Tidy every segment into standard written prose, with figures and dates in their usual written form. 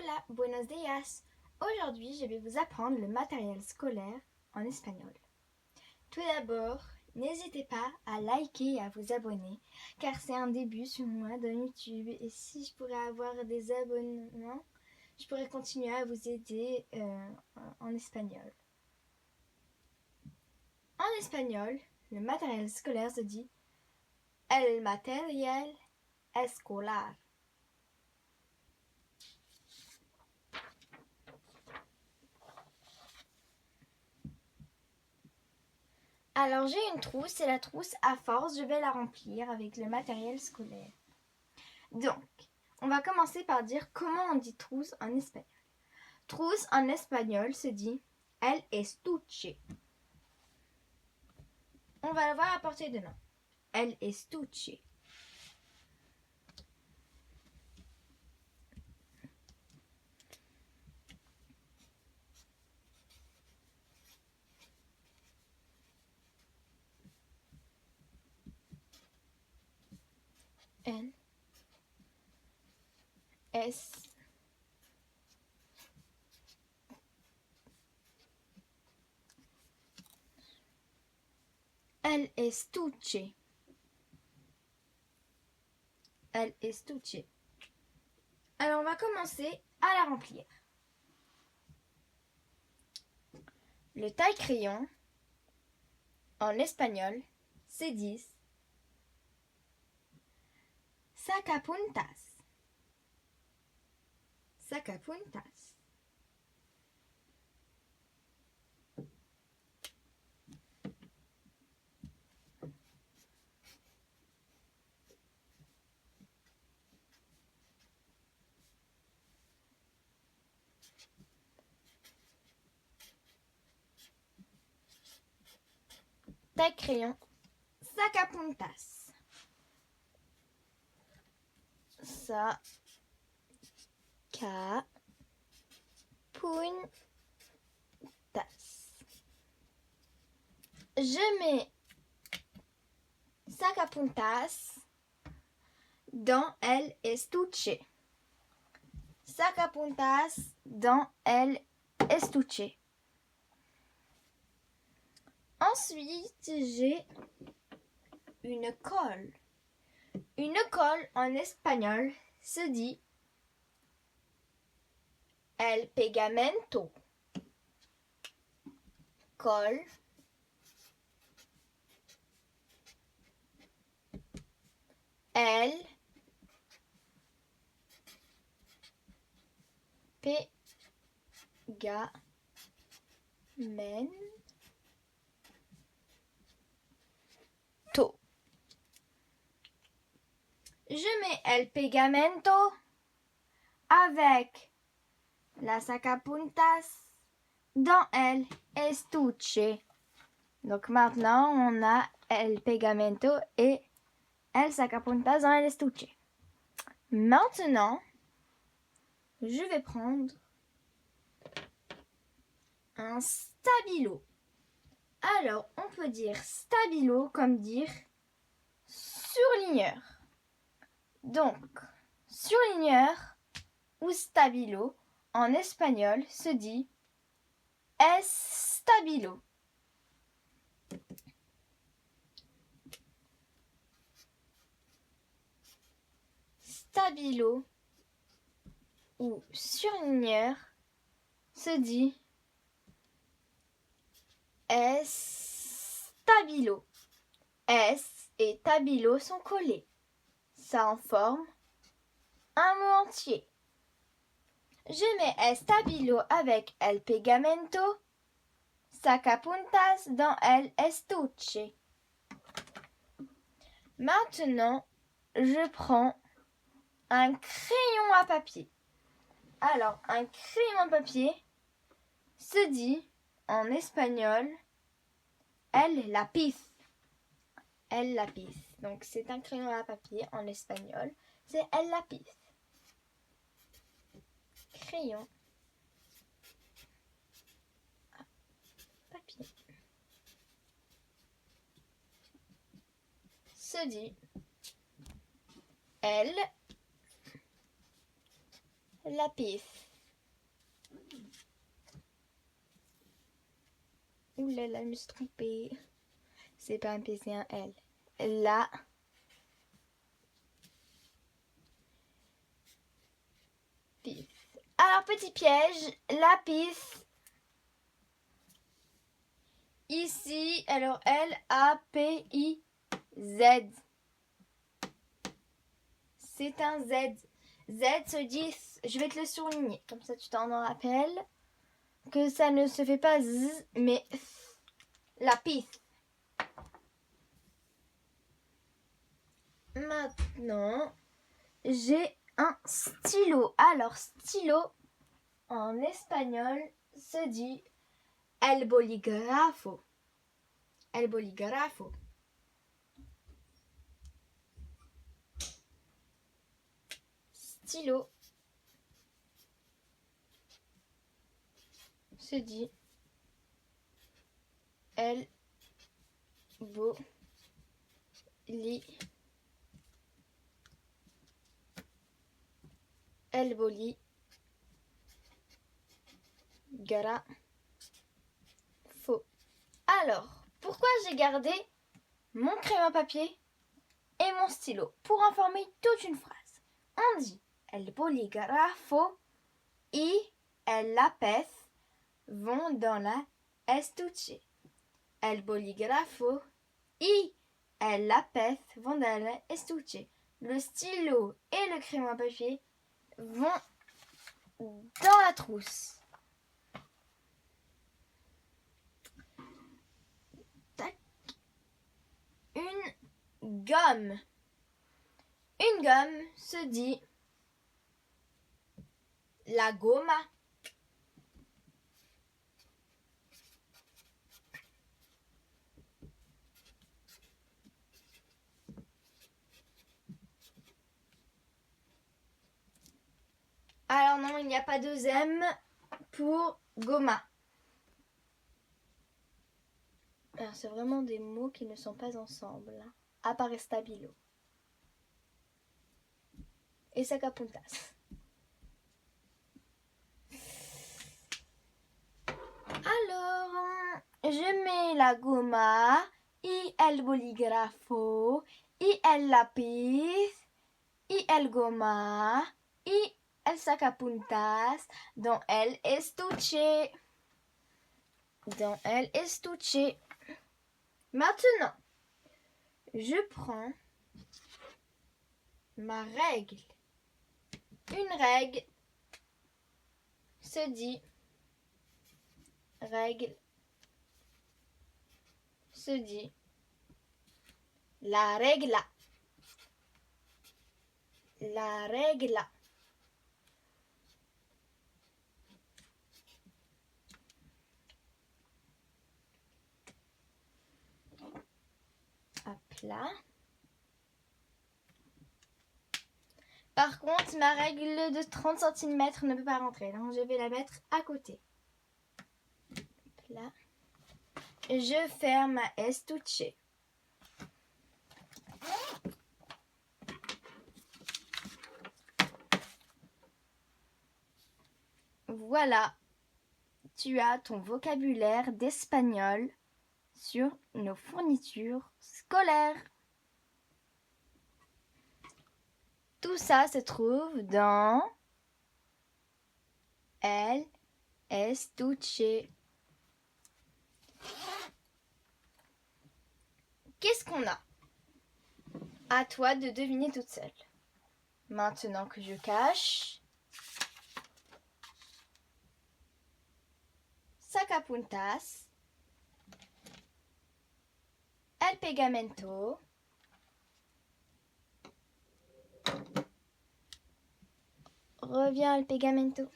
Hola, buenos días. Aujourd'hui, je vais vous apprendre le matériel scolaire en espagnol. Tout d'abord, n'hésitez pas à liker et à vous abonner, car c'est un début sur moi dans YouTube. Et si je pourrais avoir des abonnements, je pourrais continuer à vous aider en espagnol. En espagnol, le matériel scolaire se dit el material escolar. Alors j'ai une trousse et la trousse, à force, je vais la remplir avec le matériel scolaire. Donc, on va commencer par dire comment on dit trousse en espagnol. Trousse en espagnol se dit el estuche. On va le voir à portée de main. El estuche. El es El estuche. El estuche. Alors on va commencer à la remplir. Le taille-crayon en espagnol se dit sacapuntas. Sacapuntas. Taille-crayon, sacapuntas. Sacapuntas. Je mets sacapuntas dans el estuche. Sacapuntas dans el estuche. Ensuite, j'ai une colle. Une colle en espagnol se dit el pegamento. Colle. El pegamento. Je mets el pegamento avec la sacapuntas dans el estuche. Donc maintenant, on a el pegamento et el sacapuntas dans el estuche. Maintenant, je vais prendre un stabilo. Alors, on peut dire stabilo comme dire surligneur. Donc, surligneur ou stabilo en espagnol se dit estabilo. Stabilo ou surligneur se dit estabilo. S et tabilo sont collés. Ça en forme un mot entier. Je mets estabilo avec el pegamento, sacapuntas dans el estuche. Maintenant, je prends un crayon à papier. Alors, un crayon à papier se dit en espagnol el lápiz. El lápiz. Donc, c'est un crayon à papier en espagnol. C'est el lápiz. Crayon à papier. Se dit el lápiz. Ouh là là, je me suis trompée. C'est pas un P, c'est un L. La pisse. Alors, petit piège, la pisse. Ici, alors L-A-P-I-Z. C'est un Z. Z se dit, je vais te le surligner, comme ça tu t'en rappelles, que ça ne se fait pas Z, mais la pisse. Maintenant, j'ai un stylo. Alors, stylo, en espagnol, se dit el bolígrafo. El bolígrafo. Stylo se dit el bolígrafo. El bolígrafo. Alors, pourquoi j'ai gardé mon crayon à papier et mon stylo pour informer toute une phrase? On dit el bolígrafo y el lápiz vont dans la estuche. El bolígrafo y el lápiz vont dans la estuche. Le stylo et le crayon à papier vont dans la trousse. Tac. Une gomme. Une gomme se dit la goma. Alors non, il n'y a pas de M pour goma. Alors c'est vraiment des mots qui ne sont pas ensemble. À part stabilo. Et sacapuntas. Alors, je mets la goma y el bolígrafo y el lápiz y el goma y el sacapuntas dans el estuche. Dans el estuche. Maintenant, je prends ma règle. Une règle se dit règle se dit la regla. La regla. Hop là. Par contre, ma règle de 30 cm ne peut pas rentrer. Donc, je vais la mettre à côté. Hop là. Je ferme ma estuche. Voilà. Tu as ton vocabulaire d'espagnol sur nos fournitures scolaires. Tout ça se trouve dans el estuche. Qu'est-ce qu'on a? À toi de deviner toute seule. Maintenant que je cache, sacapuntas, el pegamento, reviens el pegamento,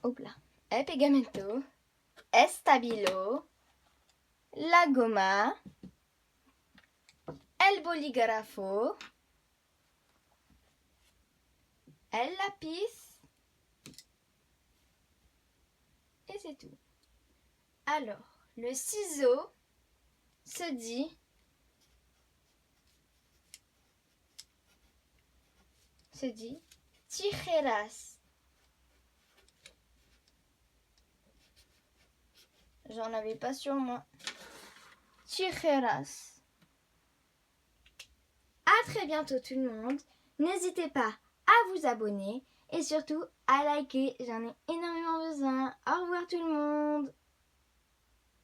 hop là, el pegamento, estabilo, la goma, el bolígrafo, el lápiz, et c'est tout. Alors, le ciseau se dit tijeras. J'en avais pas sur moi. Tijeras. À très bientôt tout le monde. N'hésitez pas à vous abonner et surtout à liker. J'en ai énormément besoin. Au revoir tout le monde.